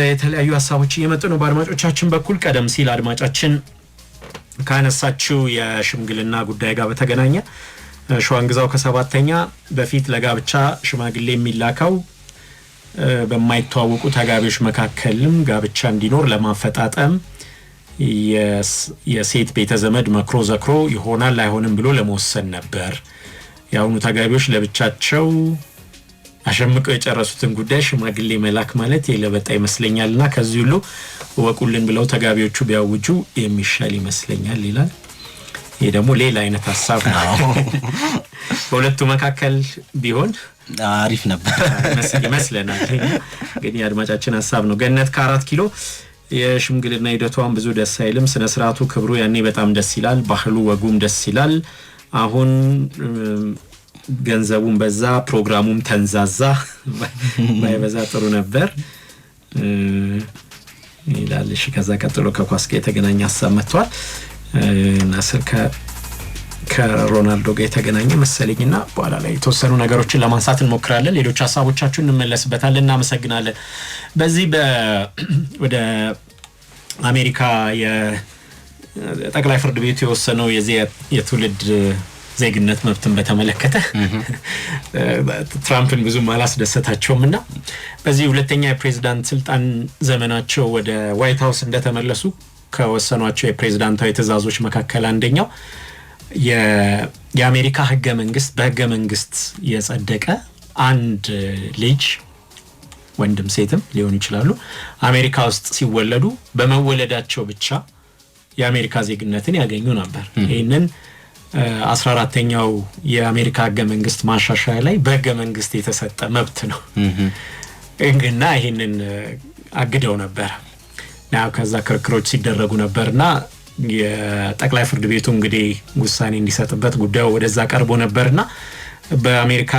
የተለያዩ ሐሳቦች እየመጡ ነው በአድማጮቻችን በኩል። ቀደም ሲል አድማጫችን ካነሳችው የሽምግልና ጉዳይ ጋር በተገናኘ ሸዋንግዛው ከሰባተኛ በፊት ለጋብቻ ሽማግሌ የሚላከው በማይተዋወቁ ተጋቢዎች መካከልም ጋብቻ እንዲኖር ለማፈጣጠም የሴት ቤተዘመድ መክሮ ዘክሮ ይሆናል አይሆንም ብሎ ለመወሰን ነበር። ያውኑ ተጋቢዎች ለብቻቸው አሸምቀው የጨረሱትን ጉዳይ ሽማግሌ መላክ ማለት የለበጣ ይመስለኛልና ከዚህ ሁሉ ወቁልን ብለው ተጋቢዎቹ ቢያውጁ የሚሻል ይመስለኛል ይላል። ይሄ ደግሞ ሌላ አይነት ሐሳብ ነው። በሁለቱ መካከል ቢሆን አሪፍ ነበር ይመስለናል። ግን የአድማጫችን ሐሳብ ነው። ገነት ከ4 ኪሎ የሽምግልና ሂደቷን ብዙ ደስ አይልም። ስነ ስርዓቱ ክብሩ ያኔ በጣም ደስ ይላል። ባህሉ ወጉም ደስ ይላል። አሁን ገንዘቡም በዛ ፕሮግራሙም ተንዛዛ ባይበዛ ጥሩ ነበር ይላል። እሺ ከዛ ቀጥሎ ከኳስ ጋር የተገናኘ ሐሳብ መጥቷል። ናስር ከሮናልዶ ጋር የተገናኘ መሰለኝና በኋላ ላይ የተወሰኑ ነገሮችን ለማንሳት እንሞክራለን። ሌሎች ሐሳቦቻችሁን እንመለስበታለን። እናመሰግናለን። በዚህ ወደ አሜሪካ የጠቅላይ ፍርድ ቤቱ የወሰነው የትውልድ ዜግነት መብትን በተመለከተ ትራምፕን ብዙም አላስደሰታቸውምና በዚህ ሁለተኛ የፕሬዝዳንት ስልጣን ዘመናቸው ወደ ዋይት ሃውስ እንደተመለሱ ከወሰኗቸው የፕሬዝዳንታዊ ትዕዛዞች መካከል አንደኛው የአሜሪካ ህገ መንግስት በህገ መንግስት የጸደቀ አንድ ልጅ ወንድም ሴትም ሊሆኑ ይችላሉ አሜሪካ ውስጥ ሲወለዱ በመወለዳቸው ብቻ የአሜሪካ ዜግነትን ያገኙ ነበር። ይሄንን 14ኛው የአሜሪካ ህገ መንግስት ማሻሻያ ላይ በህገ መንግስት የተሰጠ መብት ነው እና ይሄንን አግደው ነበር። ያው ከዛ ክርክሮች ሲደረጉ ነበርና የጠቅላይ ፍርድ ቤቱ እንግዲህ ውሳኔ እንዲሰጥበት ጉዳዩ ወደዛ ቀርቦ ነበርና በአሜሪካ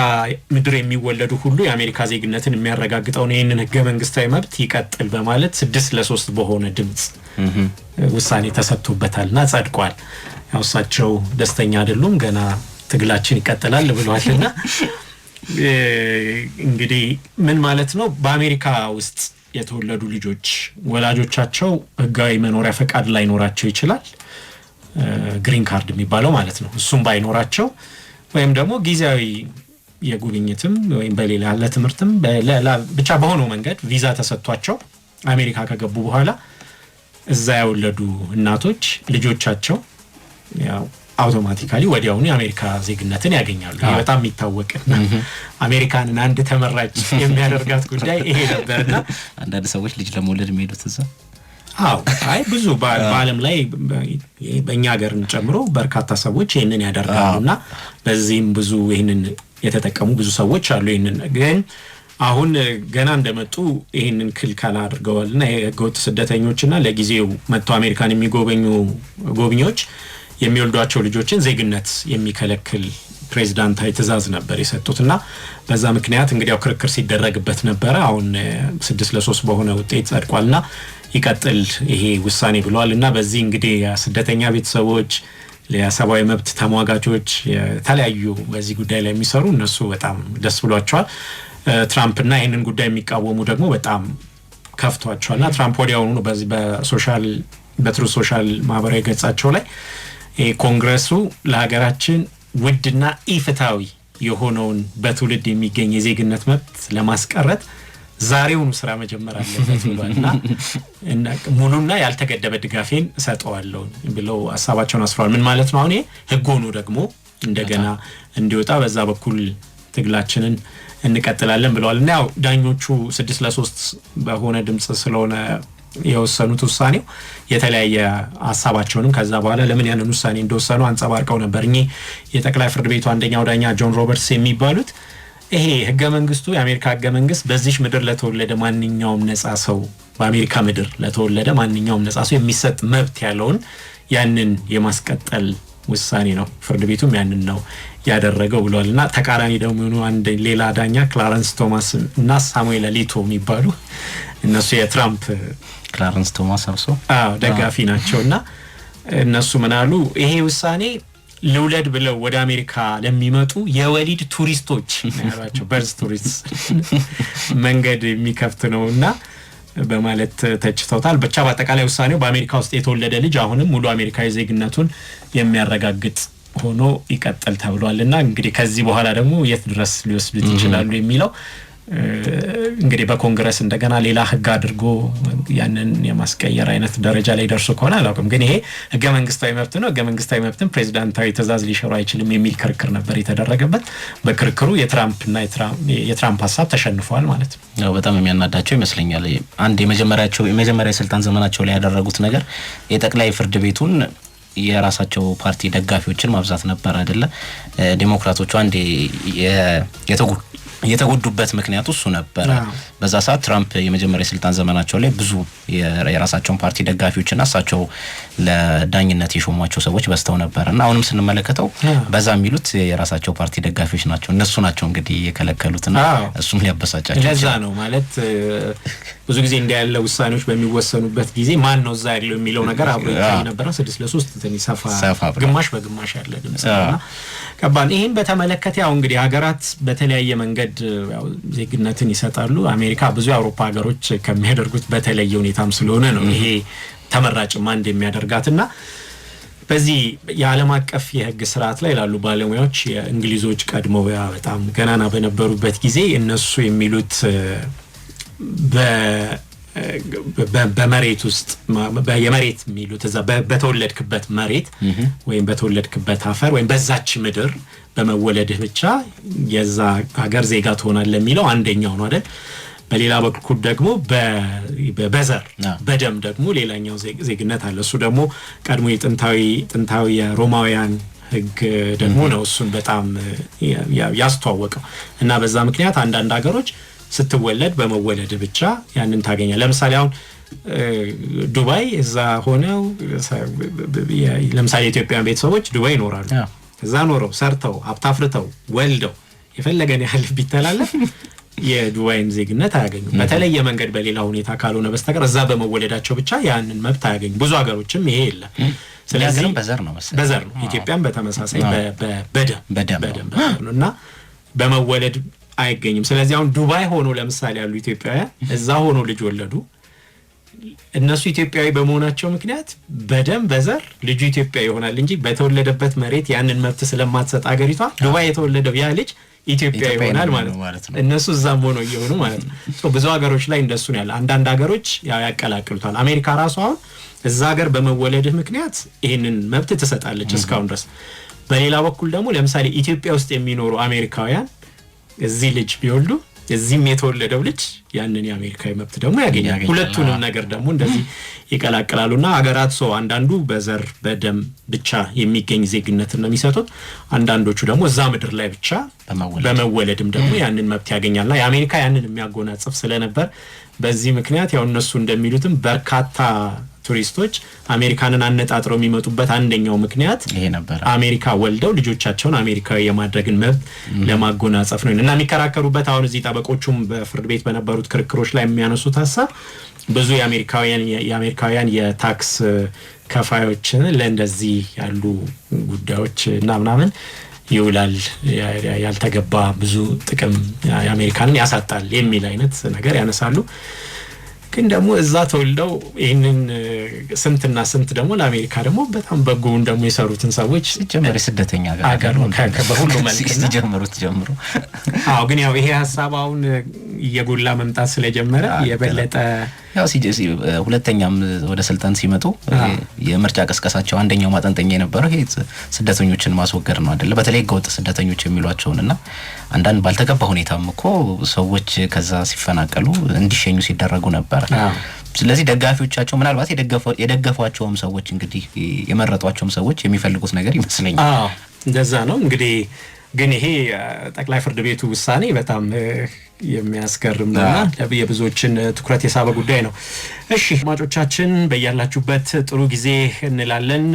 ምድር የሚወለዱ ሁሉ የአሜሪካ ዜግነትን የሚያረጋግጠው ይሄንን ህገ መንግስታዊ መብት ይቀጥል በማለት 6-3 በሆነ ድምጽ ውሳኔ ተሰጥቶበታልና ጸድቋል። ያው እሳቸው ደስተኛ አይደሉም። ገና ትግላችን ይቀጥላል ብለዋልና እንግዲህ ምን ማለት ነው? በአሜሪካ ውስጥ የተወለዱ ልጆች ወላጆቻቸው ህጋዊ መኖሪያ ፈቃድ ላይኖራቸው ይችላል፣ ግሪን ካርድ የሚባለው ማለት ነው። እሱም ባይኖራቸው ወይም ደግሞ ጊዜያዊ የጉብኝትም ወይም በሌላ ለትምህርትም ብቻ በሆነው መንገድ ቪዛ ተሰጥቷቸው አሜሪካ ከገቡ በኋላ እዛ የወለዱ እናቶች ልጆቻቸው ያው አውቶማቲካሊ ወዲያውኑ የአሜሪካ ዜግነትን ያገኛሉ። ይሄ በጣም የሚታወቅና አሜሪካንን አንድ ተመራጭ የሚያደርጋት ጉዳይ ይሄ ነበርና አንዳንድ ሰዎች ልጅ ለመውለድ የሚሄዱት እዛ አይ ብዙ በዓለም ላይ በእኛ ሀገርን ጨምሮ በርካታ ሰዎች ይሄንን ያደርጋሉና በዚህም ብዙ ይሄንን የተጠቀሙ ብዙ ሰዎች አሉ። ይሄንን ግን አሁን ገና እንደመጡ ይሄንን ክልከላ አድርገዋልና የህገወጥ ስደተኞችና ለጊዜው መጥተው አሜሪካን የሚጎበኙ ጎብኚዎች የሚወልዷቸው ልጆችን ዜግነት የሚከለክል ፕሬዝዳንታዊ ትዕዛዝ ነበር የሰጡትና በዛ ምክንያት እንግዲህ ያው ክርክር ሲደረግበት ነበር። አሁን 6-3 በሆነ ውጤት ጸድቋልና ይቀጥል ይሄ ውሳኔ ብለዋልና በዚህ እንግዲህ ስደተኛ ቤተሰቦች ለሰብአዊ መብት ተሟጋቾች የተለያዩ በዚህ ጉዳይ ላይ የሚሰሩ እነሱ በጣም ደስ ብሏቸዋል። ትራምፕና ይሄንን ጉዳይ የሚቃወሙ ደግሞ በጣም ከፍቷቸዋልና ትራምፕ ወዲያውኑ ነው በዚህ በትሩ ሶሻል ማህበራዊ ገጻቸው ላይ ኮንግረሱ ለሀገራችን ውድና ኢፍታዊ የሆነውን በትውልድ የሚገኝ የዜግነት መብት ለማስቀረት ዛሬውኑ ስራ መጀመር አለበት ብሏልና ሙሉና ያልተገደበ ድጋፌን እሰጠዋለሁ ብለው ሐሳባቸውን አስፍረዋል። ምን ማለት ነው? አሁን ህግ ሆኖ ደግሞ እንደገና እንዲወጣ በዛ በኩል ትግላችንን እንቀጥላለን ብለዋልና ያው ዳኞቹ 6-3 በሆነ ድምጽ ስለሆነ የወሰኑት ውሳኔው የተለያየ ሐሳባቸውንም ከዛ በኋላ ለምን ያንን ውሳኔ እንደወሰኑ አንጸባርቀው ነበር። የጠቅላይ ፍርድ ቤቱ አንደኛው ዳኛ ጆን ሮበርትስ የሚባሉት ይሄ ህገ መንግስቱ የአሜሪካ ህገ መንግስት በዚህ ምድር ለተወለደ ማንኛውም ነፃ ሰው በአሜሪካ ምድር ለተወለደ ማንኛውም ነፃ ሰው የሚሰጥ መብት ያለውን ያንን የማስቀጠል ውሳኔ ነው። ፍርድ ቤቱም ያንን ነው ያደረገው ብለዋልና ተቃራኒ ደግሞ አንድ ሌላ ዳኛ ክላረንስ ቶማስ እና ሳሙኤል አሊቶ የሚባሉ እነሱ የትራምፕ ክላረንስ ቶማስ ደጋፊ ናቸውና እነሱ ምናሉ ይሄ ውሳኔ ለውለድ ብለው ወደ አሜሪካ ለሚመጡ የወሊድ ቱሪስቶች ያላቸው በርዝ ቱሪስት መንገድ የሚከፍት ነውና በማለት ተችተውታል። ብቻ በአጠቃላይ ውሳኔው በአሜሪካ ውስጥ የተወለደ ልጅ አሁንም ሙሉ አሜሪካዊ ዜግነቱን የሚያረጋግጥ ሆኖ ይቀጥል ተብሏልና እንግዲህ ከዚህ በኋላ ደግሞ የት ድረስ ሊወስዱት ይችላሉ የሚለው እንግዲህ በኮንግረስ እንደገና ሌላ ህግ አድርጎ ያንን የማስቀየር አይነት ደረጃ ላይ ደርሶ ከሆነ አላውቅም። ግን ይሄ ህገ መንግስታዊ መብት ነው። ህገ መንግስታዊ መብትን ፕሬዝዳንታዊ ትእዛዝ ሊሽሩ አይችልም የሚል ክርክር ነበር የተደረገበት። በክርክሩ የትራምፕ ሀሳብ ተሸንፏል ማለት ነው። ያው በጣም የሚያናዳቸው ይመስለኛል። አንድ የመጀመሪያ የስልጣን ዘመናቸው ላይ ያደረጉት ነገር የጠቅላይ ፍርድ ቤቱን የራሳቸው ፓርቲ ደጋፊዎችን ማብዛት ነበር አይደለ? ዴሞክራቶቹ አንድ የተጎዱበት ምክንያቱ እሱ ነበር። በዛ ሰዓት ትራምፕ የመጀመሪያ የስልጣን ዘመናቸው ላይ ብዙ የራሳቸውን ፓርቲ ደጋፊዎችና እሳቸው ለዳኝነት የሾሟቸው ሰዎች በስተው ነበርና አሁንም ስንመለከተው በዛ የሚሉት የራሳቸው ፓርቲ ደጋፊዎች ናቸው። እነሱ ናቸው እንግዲህ የከለከሉትና እሱም ሊያበሳጫቸው ለዛ ነው ማለት ብዙ ጊዜ እንደ ያለ ውሳኔዎች በሚወሰኑበት ጊዜ ማን ነው እዛ ያለው የሚለው ነገር አብሮ ይታይ ነበር። 6-3 እንትን ይሰፋ ግማሽ በግማሽ ያለ ድምጽና ከባድ። ይሄን በተመለከተ ያው እንግዲህ ሀገራት በተለያየ መንገድ ያው ዜግነትን ይሰጣሉ። አሜሪካ ብዙ የአውሮፓ ሀገሮች ከሚያደርጉት በተለየ ሁኔታም ስለሆነ ነው ይሄ ተመራጭም አንድ የሚያደርጋትና በዚህ የዓለም አቀፍ የህግ ስርዓት ላይ ላሉ ባለሙያዎች የእንግሊዞች ቀድሞ በጣም ገናና በነበሩበት ጊዜ እነሱ የሚሉት በመሬት ውስጥ የመሬት የሚሉት እዛ በተወለድክበት መሬት ወይም በተወለድክበት አፈር ወይም በዛች ምድር በመወለድህ ብቻ የዛ ሀገር ዜጋ ትሆናለህ የሚለው አንደኛው ነው አይደል? በሌላ በኩል ደግሞ በዘር በደም ደግሞ ሌላኛው ዜግነት አለ። እሱ ደግሞ ቀድሞ የጥንታዊ የሮማውያን ህግ ደግሞ ነው እሱን በጣም ያስተዋወቀው እና በዛ ምክንያት አንዳንድ ሀገሮች ስትወለድ በመወለድ ብቻ ያንን ታገኛለህ። ለምሳሌ አሁን ዱባይ እዛ ሆነው ለምሳሌ ኢትዮጵያውያን ቤተሰቦች ዱባይ ይኖራሉ። እዛ ኖረው ሰርተው አፍታፍርተው ወልደው የፈለገን ያህል ቢተላለፍ የዱባይን ዜግነት አያገኙም። በተለየ መንገድ በሌላ ሁኔታ ካልሆነ በስተቀር እዛ በመወለዳቸው ብቻ ያንን መብት አያገኙም። ብዙ ሀገሮችም ይሄ የለም። ስለዚህ በዘር ነው መሰለኝ በዘር ነው። ኢትዮጵያም በተመሳሳይ በደም ነውና በመወለድ አይገኝም። ስለዚህ አሁን ዱባይ ሆኖ ለምሳሌ ያሉ ኢትዮጵያውያን እዛ ሆኖ ልጅ ወለዱ። እነሱ ኢትዮጵያዊ በመሆናቸው ምክንያት በደም በዘር ልጁ ኢትዮጵያዊ ይሆናል እንጂ በተወለደበት መሬት ያንን መብት ስለማትሰጥ አገሪቷ ዱባይ የተወለደው ያ ልጅ ኢትዮጵያዊ ይሆናል ማለት ነው። እነሱ እዛም ሆኖ እየሆኑ ማለት ነው። ብዙ ሀገሮች ላይ እንደሱ ነው ያለ። አንዳንድ ሀገሮች ያቀላቅሉታል። አሜሪካ ራሱ አሁን እዛ ሀገር በመወለድህ ምክንያት ይሄንን መብት ትሰጣለች እስካሁን ድረስ። በሌላ በኩል ደግሞ ለምሳሌ ኢትዮጵያ ውስጥ የሚኖሩ አሜሪካውያን እዚህ ልጅ ቢወልዱ እዚህም የተወለደው ልጅ ያንን የአሜሪካዊ መብት ደግሞ ያገኛል። ሁለቱንም ነገር ደግሞ እንደዚህ ይቀላቅላሉና ሀገራት ሰው አንዳንዱ በዘር በደም ብቻ የሚገኝ ዜግነት ነው የሚሰጡት። አንዳንዶቹ ደግሞ እዛ ምድር ላይ ብቻ በመወለድም ደግሞ ያንን መብት ያገኛልና የአሜሪካ ያንን የሚያጎናጽፍ ስለነበር በዚህ ምክንያት ያው እነሱ እንደሚሉትም በርካታ ቱሪስቶች አሜሪካንን አነጣጥረው የሚመጡበት አንደኛው ምክንያት ይሄ ነበር። አሜሪካ ወልደው ልጆቻቸውን አሜሪካዊ የማድረግን መብት ለማጎናጸፍ ነው እና የሚከራከሩበት አሁን እዚህ ጠበቆቹም በፍርድ ቤት በነበሩት ክርክሮች ላይ የሚያነሱት ሀሳብ ብዙ የአሜሪካውያን የታክስ ከፋዮችን ለእንደዚህ ያሉ ጉዳዮች እና ምናምን ይውላል ያልተገባ ብዙ ጥቅም የአሜሪካንን ያሳጣል የሚል አይነት ነገር ያነሳሉ። ግን ደግሞ እዛ ተወልደው ይሄንን ስንትና ስንት ደግሞ ለአሜሪካ ደግሞ በጣም በጎውን ደግሞ የሰሩትን ሰዎች ጀመረ ስደተኛ ጋር በሁሉ መልክ ጀምሮ ግን ያው ይሄ ሐሳብ አሁን እየጎላ መምጣት ስለጀመረ የበለጠ ያው ሁለተኛም ወደ ስልጣን ሲመጡ የምርጫ ቀስቀሳቸው አንደኛው ማጠንጠኛ የነበረው ይሄ ስደተኞችን ማስወገድ ነው አይደለ? በተለይ ህገወጥ ስደተኞች የሚሏቸውና አንዳንድ ባልተገባ ሁኔታም እኮ ሰዎች ከዛ ሲፈናቀሉ እንዲሸኙ ሲደረጉ ነበር። ስለዚህ ደጋፊዎቻቸው ምናልባት የደገፏቸውም ሰዎች እንግዲህ የመረጧቸውም ሰዎች የሚፈልጉት ነገር ይመስለኛል። እንደዛ ነው እንግዲህ። ግን ይሄ ጠቅላይ ፍርድ ቤቱ ውሳኔ በጣም የሚያስገርም ነውና የብዙዎችን ትኩረት የሳበ ጉዳይ ነው። እሺ አድማጮቻችን በእያላችሁበት ጥሩ ጊዜ እንላለን።